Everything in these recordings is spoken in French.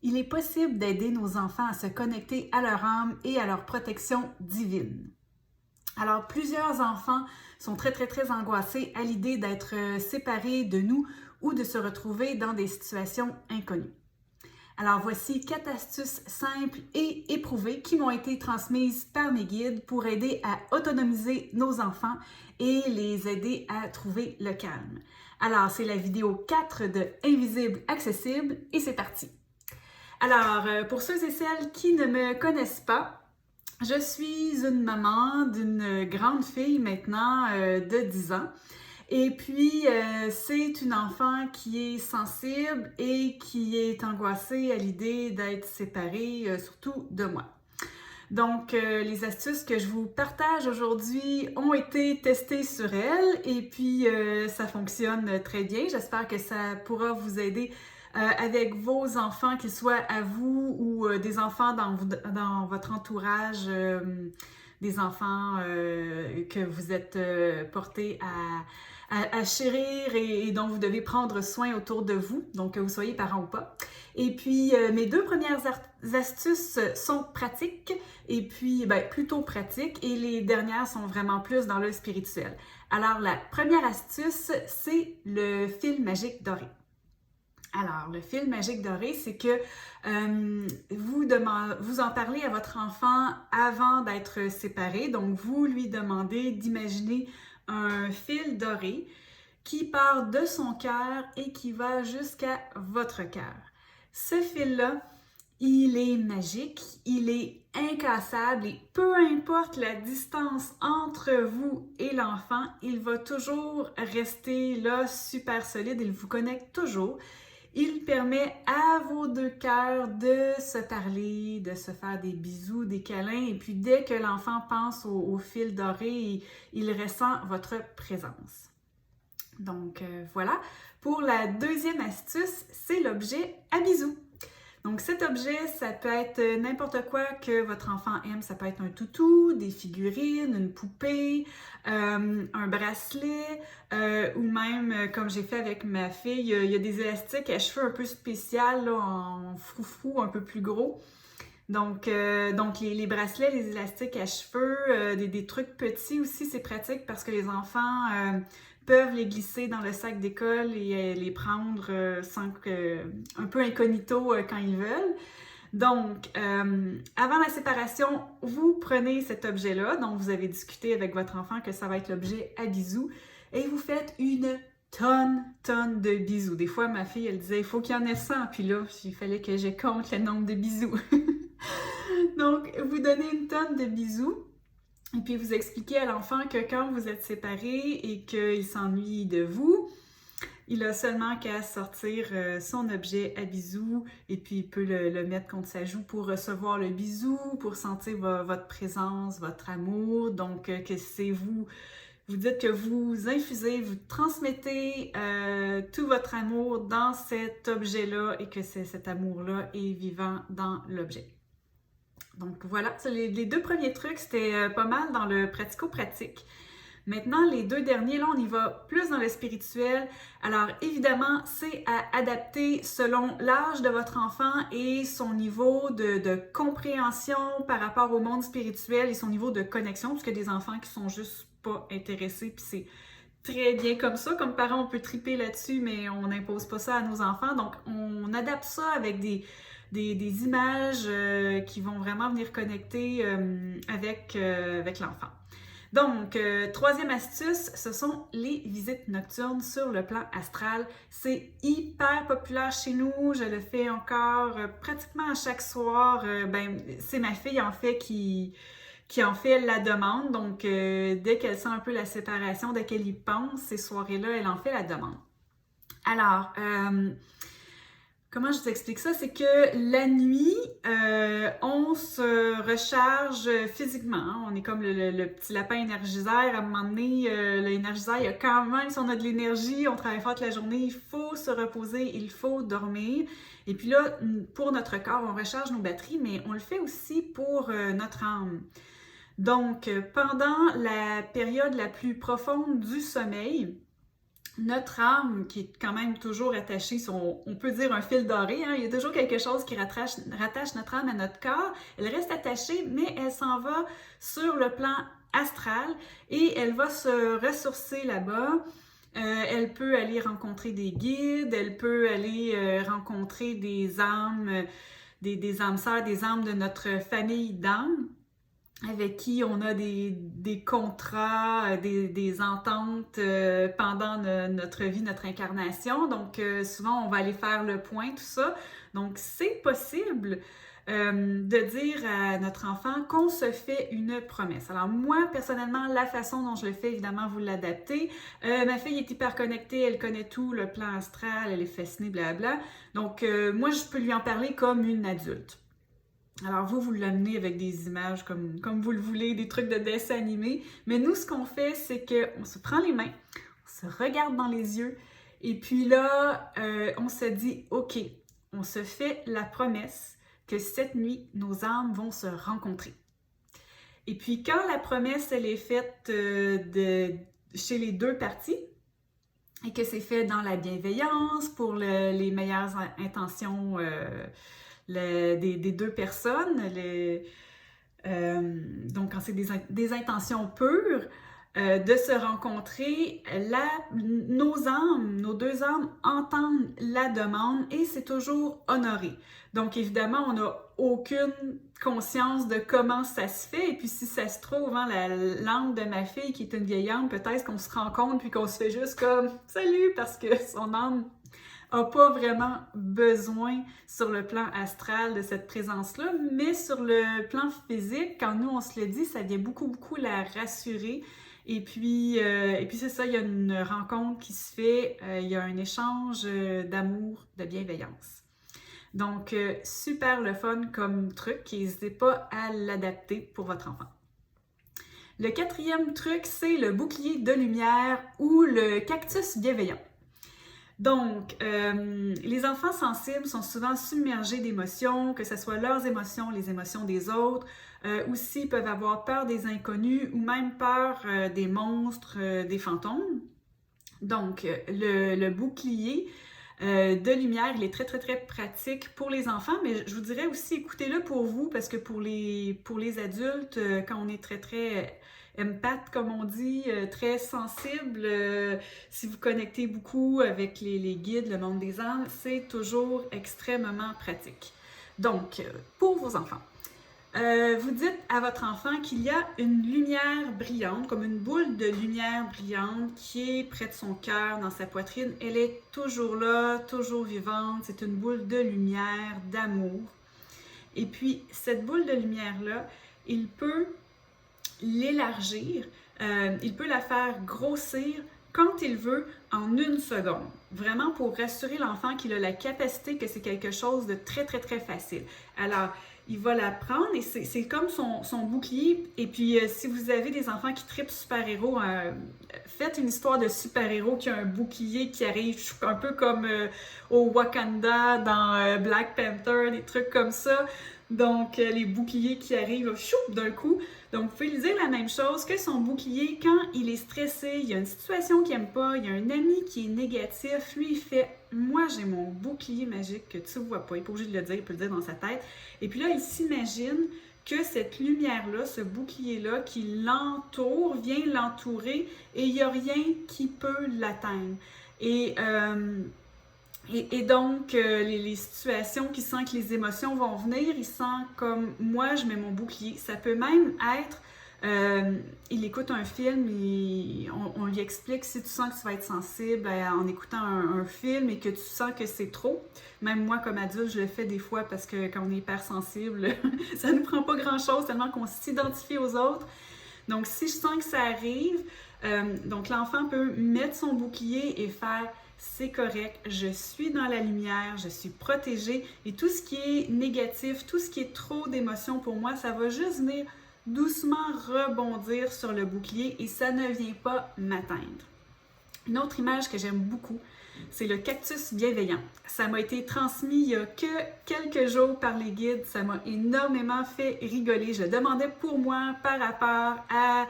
il est possible d'aider nos enfants à se connecter à leur âme et à leur protection divine. Alors, plusieurs enfants sont très angoissés à l'idée d'être séparés de nous ou de se retrouver dans des situations inconnues. Alors, voici 4 astuces simples et éprouvées qui m'ont été transmises par mes guides pour aider à autonomiser nos enfants et les aider à trouver le calme. Alors, c'est la vidéo 4 de Invisible Accessible et c'est parti! Alors, pour ceux et celles qui ne me connaissent pas, je suis une maman d'une grande fille maintenant de 10 ans. Et puis, c'est une enfant qui est sensible et qui est angoissée à l'idée d'être séparée, surtout de moi. Donc, les astuces que je vous partage aujourd'hui ont été testées sur elle et puis ça fonctionne très bien. J'espère que ça pourra vous aider avec vos enfants, qu'ils soient à vous ou des enfants dans votre entourage, des enfants que vous êtes portés à chérir et dont vous devez prendre soin autour de vous, donc que vous soyez parents ou pas. Et puis, mes 2 premières astuces sont pratiques, et puis, plutôt pratiques, et les dernières sont vraiment plus dans le spirituel. Alors, la première astuce, c'est le fil magique doré. Alors, le fil magique doré, c'est que vous en parlez à votre enfant avant d'être séparés. Donc, vous lui demandez d'imaginer un fil doré qui part de son cœur et qui va jusqu'à votre cœur. Ce fil-là, il est magique, il est incassable et peu importe la distance entre vous et l'enfant, il va toujours rester là super solide, il vous connecte toujours. Il permet à vos 2 cœurs de se parler, de se faire des bisous, des câlins, et puis dès que l'enfant pense au fil doré, il ressent votre présence. Donc voilà. Pour la deuxième astuce, c'est l'objet à bisous. Donc cet objet, ça peut être n'importe quoi que votre enfant aime. Ça peut être un toutou, des figurines, une poupée, un bracelet ou même, comme j'ai fait avec ma fille, il y a des élastiques à cheveux un peu spéciales, là, en froufrou, un peu plus gros. Donc les bracelets, les élastiques à cheveux, des trucs petits aussi, c'est pratique parce que les enfants peuvent les glisser dans le sac d'école et les prendre un peu incognito quand ils veulent. Donc, avant la séparation, vous prenez cet objet-là, dont vous avez discuté avec votre enfant que ça va être l'objet à bisous, et vous faites une tonne de bisous. Des fois, ma fille, elle disait, il faut qu'il y en ait 100, puis là, il fallait que je compte le nombre de bisous. Donc, vous donnez une tonne de bisous. Et puis, vous expliquez à l'enfant que quand vous êtes séparés et qu'il s'ennuie de vous, il a seulement qu'à sortir son objet à bisous et puis il peut le mettre contre sa joue pour recevoir le bisou, pour sentir votre présence, votre amour. Donc, que c'est vous dites que vous infusez, vous transmettez tout votre amour dans cet objet-là et que cet amour-là est vivant dans l'objet. Donc voilà, les 2 premiers trucs, c'était pas mal dans le pratico-pratique. Maintenant, les 2 derniers, là, on y va plus dans le spirituel. Alors, évidemment, c'est à adapter selon l'âge de votre enfant et son niveau de compréhension par rapport au monde spirituel et son niveau de connexion, parce qu'il y a des enfants qui sont juste pas intéressés, puis c'est très bien comme ça. Comme parents, on peut triper là-dessus, mais on n'impose pas ça à nos enfants. Donc, on adapte ça avec des images qui vont vraiment venir connecter avec l'enfant. Donc, 3e astuce, ce sont les visites nocturnes sur le plan astral. C'est hyper populaire chez nous, je le fais encore pratiquement à chaque soir. C'est ma fille en fait qui en fait la demande. Donc, dès qu'elle sent un peu la séparation, dès qu'elle y pense, ces soirées-là, elle en fait la demande. Alors, comment je vous explique ça? C'est que la nuit, on se recharge physiquement. Hein? On est comme le petit lapin énergiseur. À un moment donné, l'énergiseur, il a quand même, si on a de l'énergie, on travaille fort toute la journée, il faut se reposer, il faut dormir. Et puis là, pour notre corps, on recharge nos batteries, mais on le fait aussi pour notre âme. Donc, pendant la période la plus profonde du sommeil, notre âme, qui est quand même toujours attachée, on peut dire un fil doré, hein, il y a toujours quelque chose qui rattache notre âme à notre corps, elle reste attachée, mais elle s'en va sur le plan astral et elle va se ressourcer là-bas. Elle peut aller rencontrer des guides, elle peut aller rencontrer des âmes, des âmes sœurs, des âmes de notre famille d'âmes, avec qui on a des contrats, des ententes pendant notre vie, notre incarnation. Donc, souvent, on va aller faire le point, tout ça. Donc, c'est possible de dire à notre enfant qu'on se fait une promesse. Alors, moi, personnellement, la façon dont je le fais, évidemment, vous l'adaptez. Ma fille est hyper connectée, elle connaît tout, le plan astral, elle est fascinée, blablabla. Donc, moi, je peux lui en parler comme une adulte. Alors vous l'amenez avec des images comme vous le voulez, des trucs de dessin animé. Mais nous, ce qu'on fait, c'est qu'on se prend les mains, on se regarde dans les yeux, et puis là, on se dit, OK, on se fait la promesse que cette nuit, nos âmes vont se rencontrer. Et puis quand la promesse, elle est faite chez les deux parties, et que c'est fait dans la bienveillance, pour les meilleures intentions des deux personnes, donc quand c'est des intentions pures, de se rencontrer, nos deux âmes entendent la demande et c'est toujours honoré. Donc évidemment, on n'a aucune conscience de comment ça se fait, et puis si ça se trouve, hein, l'âme de ma fille qui est une vieille âme, peut-être qu'on se rencontre puis qu'on se fait juste comme « Salut » parce que son âme n'a pas vraiment besoin sur le plan astral de cette présence-là, mais sur le plan physique, quand nous on se le dit, ça vient beaucoup la rassurer. Et puis c'est ça, il y a une rencontre qui se fait, il y a un échange d'amour, de bienveillance. Donc, super le fun comme truc, n'hésitez pas à l'adapter pour votre enfant. Le quatrième truc, c'est le bouclier de lumière ou le cactus bienveillant. Donc, les enfants sensibles sont souvent submergés d'émotions, que ce soit leurs émotions, les émotions des autres. Aussi, ils peuvent avoir peur des inconnus ou même peur des monstres, des fantômes. Donc, le bouclier de lumière, il est très pratique pour les enfants, mais je vous dirais aussi, écoutez-le pour vous, parce que pour les adultes, quand on est très empathe, comme on dit, très sensible, si vous connectez beaucoup avec les guides, le monde des âmes, c'est toujours extrêmement pratique. Donc, pour vos enfants, vous dites à votre enfant qu'il y a une lumière brillante, comme une boule de lumière brillante qui est près de son cœur, dans sa poitrine. Elle est toujours là, toujours vivante. C'est une boule de lumière, d'amour. Et puis, cette boule de lumière-là, il peut l'élargir, il peut la faire grossir quand il veut en 1 seconde. Vraiment pour rassurer l'enfant qu'il a la capacité, que c'est quelque chose de très facile. Alors, il va la prendre et c'est comme son bouclier. Et puis, si vous avez des enfants qui trippent super-héros, faites une histoire de super-héros qui a un bouclier qui arrive un peu comme au Wakanda dans Black Panther, des trucs comme ça. Donc, les boucliers qui arrivent d'un coup. Donc, vous pouvez lui dire la même chose que son bouclier quand il est stressé, il y a une situation qu'il n'aime pas, il y a un ami qui est négatif, lui, il fait « Moi, j'ai mon bouclier magique que tu ne vois pas. » Il n'est pas obligé de le dire, il peut le dire dans sa tête. Et puis là, il s'imagine que cette lumière-là, ce bouclier-là qui l'entoure, vient l'entourer et il n'y a rien qui peut l'atteindre. Et donc, les situations qui sentent que les émotions vont venir, il sent comme moi, je mets mon bouclier. Ça peut même être, il écoute un film et on lui explique si tu sens que tu vas être sensible en écoutant un film et que tu sens que c'est trop. Même moi, comme adulte, je le fais des fois parce que quand on est hypersensible, ça ne nous prend pas grand-chose tellement qu'on s'identifie aux autres. Donc, si je sens que ça arrive, donc l'enfant peut mettre son bouclier et faire « c'est correct, je suis dans la lumière, je suis protégée » et tout ce qui est négatif, tout ce qui est trop d'émotions pour moi, ça va juste venir doucement rebondir sur le bouclier et ça ne vient pas m'atteindre. Une autre image que j'aime beaucoup, c'est le cactus bienveillant. Ça m'a été transmis il y a que quelques jours par les guides. Ça m'a énormément fait rigoler. Je le demandais pour moi par rapport à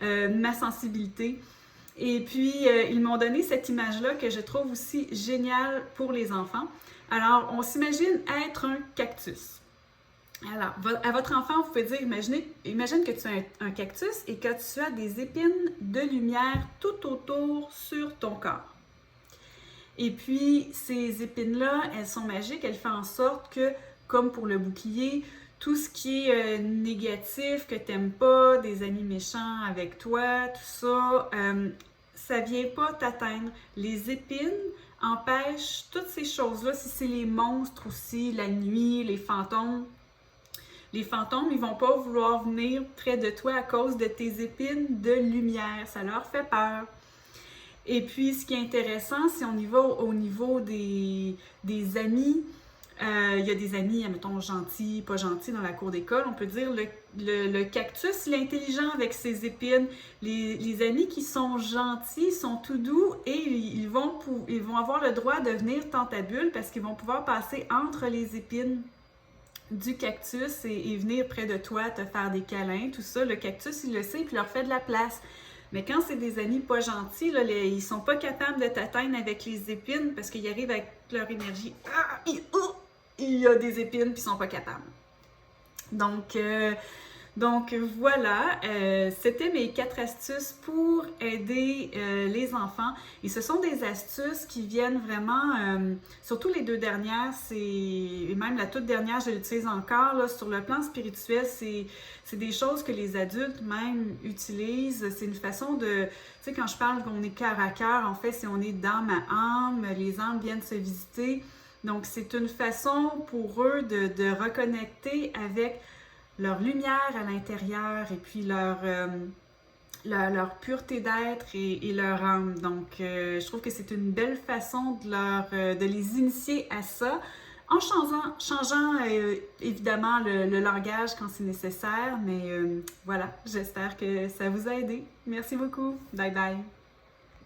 ma sensibilité. Et puis, ils m'ont donné cette image-là que je trouve aussi géniale pour les enfants. Alors, on s'imagine être un cactus. Alors, à votre enfant, vous pouvez dire, imagine que tu as un cactus et que tu as des épines de lumière tout autour sur ton corps. Et puis, ces épines-là, elles sont magiques, elles font en sorte que, comme pour le bouclier, tout ce qui est négatif, que tu n'aimes pas, des amis méchants avec toi, tout ça, ça ne vient pas t'atteindre. Les épines empêchent toutes ces choses-là, si c'est les monstres aussi, la nuit, les fantômes, ils ne vont pas vouloir venir près de toi à cause de tes épines de lumière. Ça leur fait peur. Et puis, ce qui est intéressant, si on y va au niveau des amis, il y a des amis, admettons, gentils, pas gentils dans la cour d'école. On peut dire le cactus, il est intelligent avec ses épines. Les amis qui sont gentils, sont tout doux et ils vont avoir le droit de venir dans ta bulle parce qu'ils vont pouvoir passer entre les épines du cactus et venir près de toi, te faire des câlins, tout ça. Le cactus, il le sait, puis il leur fait de la place. Mais quand c'est des amis pas gentils, là, ils sont pas capables de t'atteindre avec les épines parce qu'ils arrivent avec leur énergie. Il y a des épines, puis ils sont pas capables. Donc voilà, c'était mes 4 astuces pour aider les enfants. Et ce sont des astuces qui viennent vraiment, surtout les 2 dernières, et même la toute dernière, je l'utilise encore, là, sur le plan spirituel, c'est des choses que les adultes même utilisent. C'est une façon de, tu sais, quand je parle qu'on est cœur à cœur, en fait, c'est on est dans ma âme, les âmes viennent se visiter. Donc c'est une façon pour eux de reconnecter avec leur lumière à l'intérieur et puis leur pureté d'être et leur âme. Donc, je trouve que c'est une belle façon de les initier à ça en changeant évidemment le langage quand c'est nécessaire. Mais voilà, j'espère que ça vous a aidé. Merci beaucoup. Bye bye.